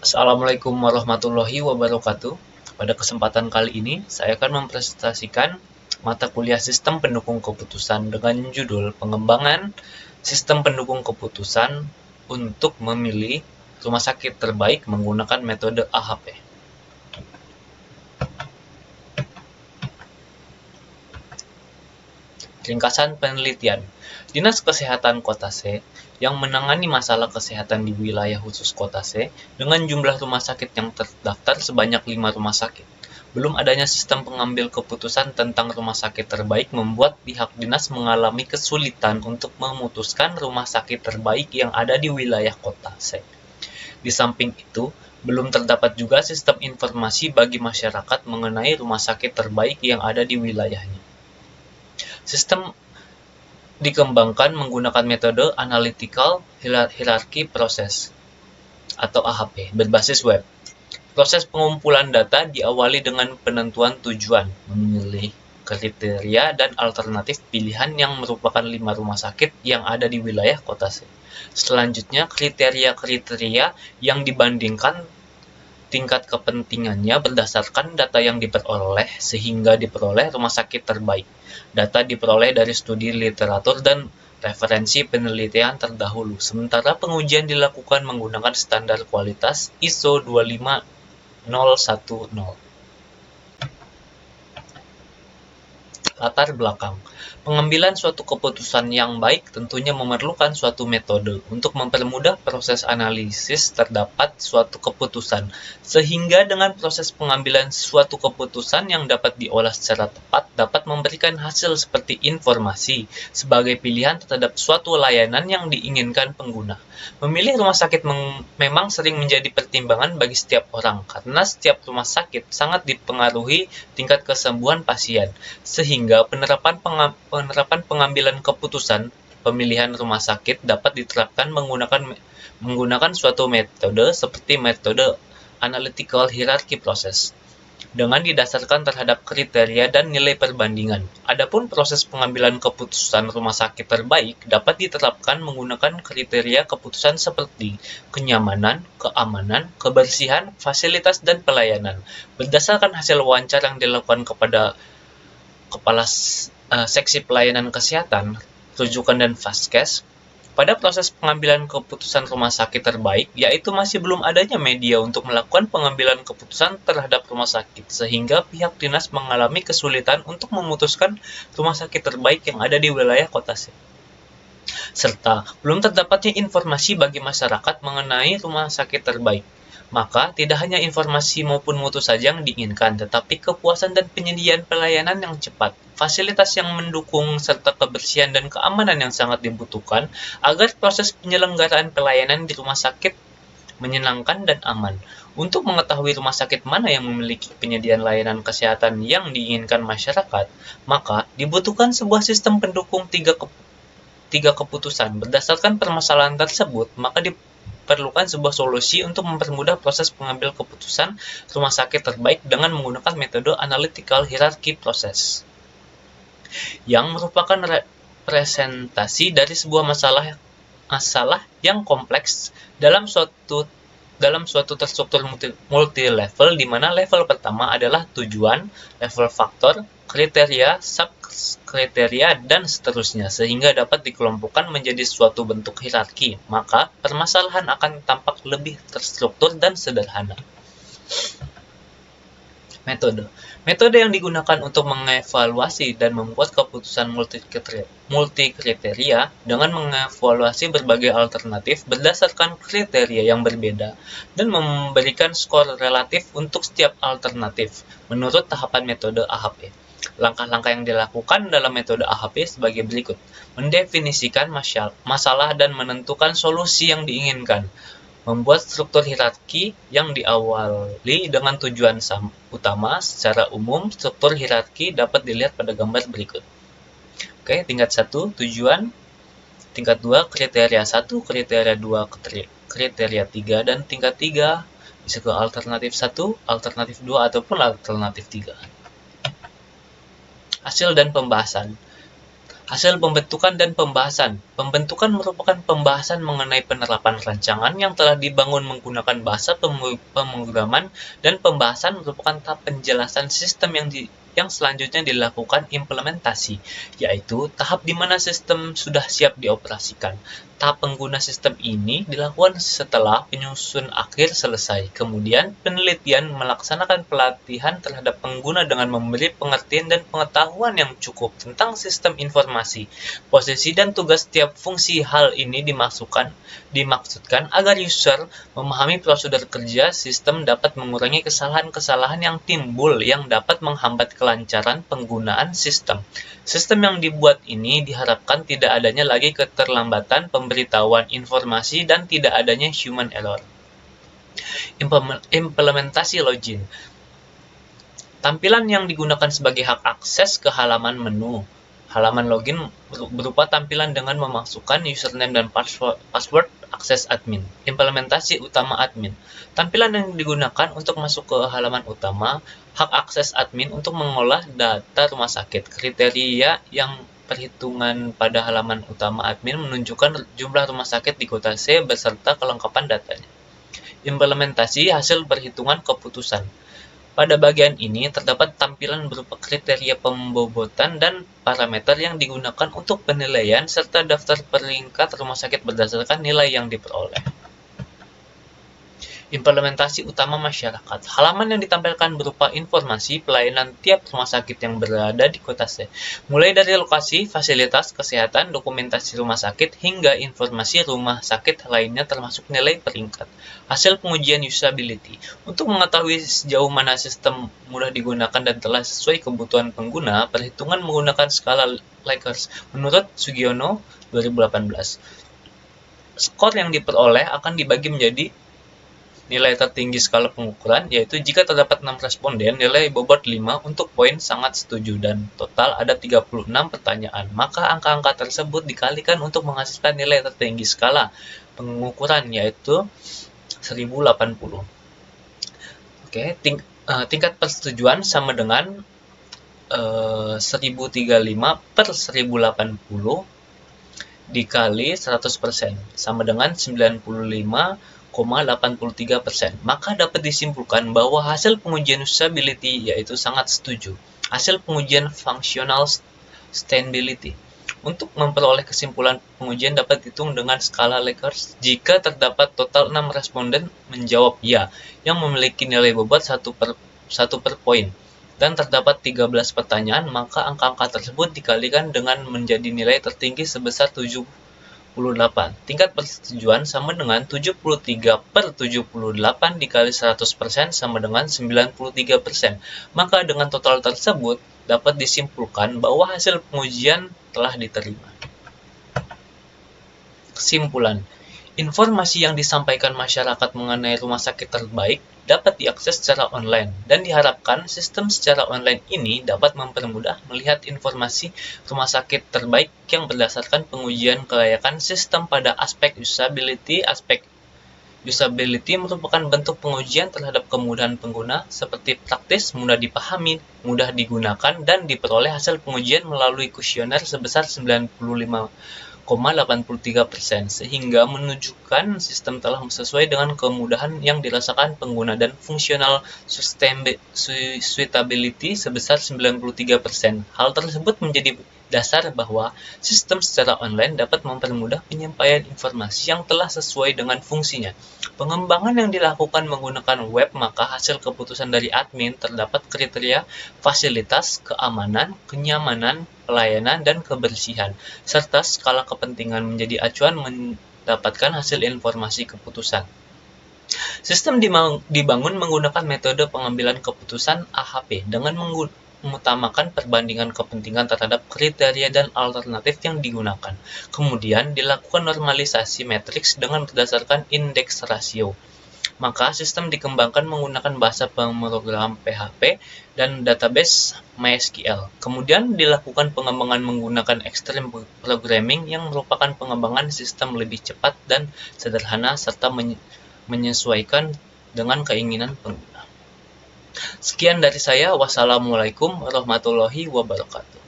Assalamualaikum warahmatullahi wabarakatuh. Pada kesempatan kali ini, saya akan mempresentasikan mata kuliah Sistem Pendukung Keputusan dengan judul Pengembangan Sistem Pendukung Keputusan untuk memilih rumah sakit terbaik menggunakan metode AHP. Ringkasan penelitian. Dinas Kesehatan Kota C yang menangani masalah kesehatan di wilayah khusus Kota C dengan jumlah rumah sakit yang terdaftar sebanyak 5 rumah sakit. Belum adanya sistem pengambil keputusan tentang rumah sakit terbaik membuat pihak dinas mengalami kesulitan untuk memutuskan rumah sakit terbaik yang ada di wilayah Kota C. Di samping itu, belum terdapat juga sistem informasi bagi masyarakat mengenai rumah sakit terbaik yang ada di wilayahnya. Sistem dikembangkan menggunakan metode Analytical Hierarchy Process atau AHP berbasis web. Proses pengumpulan data diawali dengan penentuan tujuan, memilih kriteria dan alternatif pilihan yang merupakan 5 rumah sakit yang ada di wilayah Kota C. Selanjutnya, kriteria-kriteria yang dibandingkan tingkat kepentingannya berdasarkan data yang diperoleh sehingga diperoleh rumah sakit terbaik. Data diperoleh dari studi literatur dan referensi penelitian terdahulu, sementara pengujian dilakukan menggunakan standar kualitas ISO 25010. Latar belakang. Pengambilan suatu keputusan yang baik tentunya memerlukan suatu metode untuk mempermudah proses analisis terdapat suatu keputusan, sehingga dengan proses pengambilan suatu keputusan yang dapat diolah secara tepat dapat memberikan hasil seperti informasi sebagai pilihan terhadap suatu layanan yang diinginkan pengguna. Memilih rumah sakit memang sering menjadi pertimbangan bagi setiap orang karena setiap rumah sakit sangat dipengaruhi tingkat kesembuhan pasien, sehingga penerapan pengambilan keputusan pemilihan rumah sakit dapat diterapkan menggunakan suatu metode seperti metode Analytical Hierarchy Process dengan didasarkan terhadap kriteria dan nilai perbandingan. Adapun proses pengambilan keputusan rumah sakit terbaik dapat diterapkan menggunakan kriteria keputusan seperti kenyamanan, keamanan, kebersihan, fasilitas, dan pelayanan. Berdasarkan hasil wawancara yang dilakukan kepada Kepala Seksi Pelayanan Kesehatan, Rujukan dan Vaskes, pada proses pengambilan keputusan rumah sakit terbaik, yaitu masih belum adanya media untuk melakukan pengambilan keputusan terhadap rumah sakit, sehingga pihak dinas mengalami kesulitan untuk memutuskan rumah sakit terbaik yang ada di wilayah Kota C. Serta belum terdapatnya informasi bagi masyarakat mengenai rumah sakit terbaik. Maka, tidak hanya informasi maupun mutu saja yang diinginkan, tetapi kepuasan dan penyediaan pelayanan yang cepat, fasilitas yang mendukung, serta kebersihan dan keamanan yang sangat dibutuhkan agar proses penyelenggaraan pelayanan di rumah sakit menyenangkan dan aman. Untuk mengetahui rumah sakit mana yang memiliki penyediaan layanan kesehatan yang diinginkan masyarakat, maka dibutuhkan sebuah sistem pendukung tiga keputusan. Berdasarkan permasalahan tersebut, maka diperlukan sebuah solusi untuk mempermudah proses pengambil keputusan rumah sakit terbaik dengan menggunakan metode Analytical Hierarchy Process, yang merupakan representasi dari sebuah masalah yang kompleks dalam suatu terstruktur multi-level, di mana level pertama adalah tujuan, level faktor, kriteria, sub-kriteria, dan seterusnya, sehingga dapat dikelompokkan menjadi suatu bentuk hierarki. Maka, permasalahan akan tampak lebih terstruktur dan sederhana. Metode yang digunakan untuk mengevaluasi dan membuat keputusan multikriteria dengan mengevaluasi berbagai alternatif berdasarkan kriteria yang berbeda dan memberikan skor relatif untuk setiap alternatif menurut tahapan metode AHP. Langkah-langkah yang dilakukan dalam metode AHP sebagai berikut: mendefinisikan masalah dan menentukan solusi yang diinginkan, membuat struktur hierarki yang diawali dengan tujuan utama. Secara umum, struktur hierarki dapat dilihat pada gambar berikut. Oke, tingkat 1, tujuan. Tingkat 2, kriteria 1, kriteria 2, kriteria 3, dan tingkat 3 bisa ke alternatif 1, alternatif 2, ataupun alternatif 3. Hasil dan pembahasan. Hasil pembentukan dan pembahasan. Pembentukan merupakan pembahasan mengenai penerapan rancangan yang telah dibangun menggunakan bahasa pemrograman, dan pembahasan merupakan tahap penjelasan sistem yang selanjutnya dilakukan implementasi, yaitu tahap di mana sistem sudah siap dioperasikan. Tahap pengguna sistem ini dilakukan setelah penyusun akhir selesai. Kemudian, penelitian melaksanakan pelatihan terhadap pengguna dengan memberi pengertian dan pengetahuan yang cukup tentang sistem informasi. Posisi dan tugas setiap fungsi. Hal ini dimaksudkan agar user memahami prosedur kerja sistem, dapat mengurangi kesalahan-kesalahan yang timbul yang dapat menghambat kelancaran penggunaan sistem. Sistem yang dibuat ini diharapkan tidak adanya lagi keterlambatan pemberitahuan informasi dan tidak adanya human error. Implementasi login. Tampilan yang digunakan sebagai hak akses ke halaman menu. Halaman login berupa tampilan dengan memasukkan username dan password akses admin. Implementasi utama admin. Tampilan yang digunakan untuk masuk ke halaman utama. Hak akses admin untuk mengolah data rumah sakit. Kriteria yang perhitungan pada halaman utama admin menunjukkan jumlah rumah sakit di kota C beserta kelengkapan datanya. Implementasi hasil perhitungan keputusan. Pada bagian ini terdapat tampilan berupa kriteria pembobotan dan parameter yang digunakan untuk penilaian serta daftar peringkat rumah sakit berdasarkan nilai yang diperoleh. Implementasi utama masyarakat. Halaman yang ditampilkan berupa informasi pelayanan tiap rumah sakit yang berada di kota C, mulai dari lokasi, fasilitas kesehatan, dokumentasi rumah sakit, hingga informasi rumah sakit lainnya termasuk nilai peringkat. Hasil pengujian usability. Untuk mengetahui sejauh mana sistem mudah digunakan dan telah sesuai kebutuhan pengguna, perhitungan menggunakan skala Likert menurut Sugiono 2018. Skor yang diperoleh akan dibagi menjadi nilai tertinggi skala pengukuran, yaitu jika terdapat 6 responden, nilai bobot 5 untuk poin sangat setuju, dan total ada 36 pertanyaan. Maka angka-angka tersebut dikalikan untuk menghasilkan nilai tertinggi skala pengukuran, yaitu 1080. Oke, tingkat persetujuan sama dengan 1035 per 1080 dikali 100% sama dengan 95,83%. Maka dapat disimpulkan bahwa hasil pengujian usability yaitu sangat setuju. Hasil pengujian functional stability. Untuk memperoleh kesimpulan pengujian dapat dihitung dengan skala Likert jika terdapat total 6 responden menjawab ya, yang memiliki nilai bobot 1 per poin, dan terdapat 13 pertanyaan, maka angka-angka tersebut dikalikan dengan menjadi nilai tertinggi sebesar 78. Tingkat persetujuan sama dengan 73 per 78 dikali 100% sama dengan 93%. Maka dengan total tersebut dapat disimpulkan bahwa hasil pengujian telah diterima. Kesimpulan. Informasi yang disampaikan masyarakat mengenai rumah sakit terbaik dapat diakses secara online, dan diharapkan sistem secara online ini dapat mempermudah melihat informasi rumah sakit terbaik yang berdasarkan pengujian kelayakan sistem pada aspek usability. Aspek usability merupakan bentuk pengujian terhadap kemudahan pengguna, seperti praktis, mudah dipahami, mudah digunakan, dan diperoleh hasil pengujian melalui kuesioner sebesar 95,83%, sehingga menunjukkan sistem telah sesuai dengan kemudahan yang dirasakan pengguna, dan fungsional suitability sebesar 93%. Hal tersebut menjadi dasar bahwa sistem secara online dapat mempermudah penyampaian informasi yang telah sesuai dengan fungsinya. Pengembangan yang dilakukan menggunakan web, maka hasil keputusan dari admin terdapat kriteria fasilitas, keamanan, kenyamanan, pelayanan, dan kebersihan, serta skala kepentingan menjadi acuan mendapatkan hasil informasi keputusan. Sistem dibangun menggunakan metode pengambilan keputusan AHP dengan mengutamakan perbandingan kepentingan terhadap kriteria dan alternatif yang digunakan. Kemudian dilakukan normalisasi matriks dengan berdasarkan indeks rasio. Maka sistem dikembangkan menggunakan bahasa pemrogram PHP dan database MySQL. Kemudian dilakukan pengembangan menggunakan extreme programming yang merupakan pengembangan sistem lebih cepat dan sederhana serta menyesuaikan dengan keinginan pengguna. Sekian dari saya. Wassalamualaikum warahmatullahi wabarakatuh.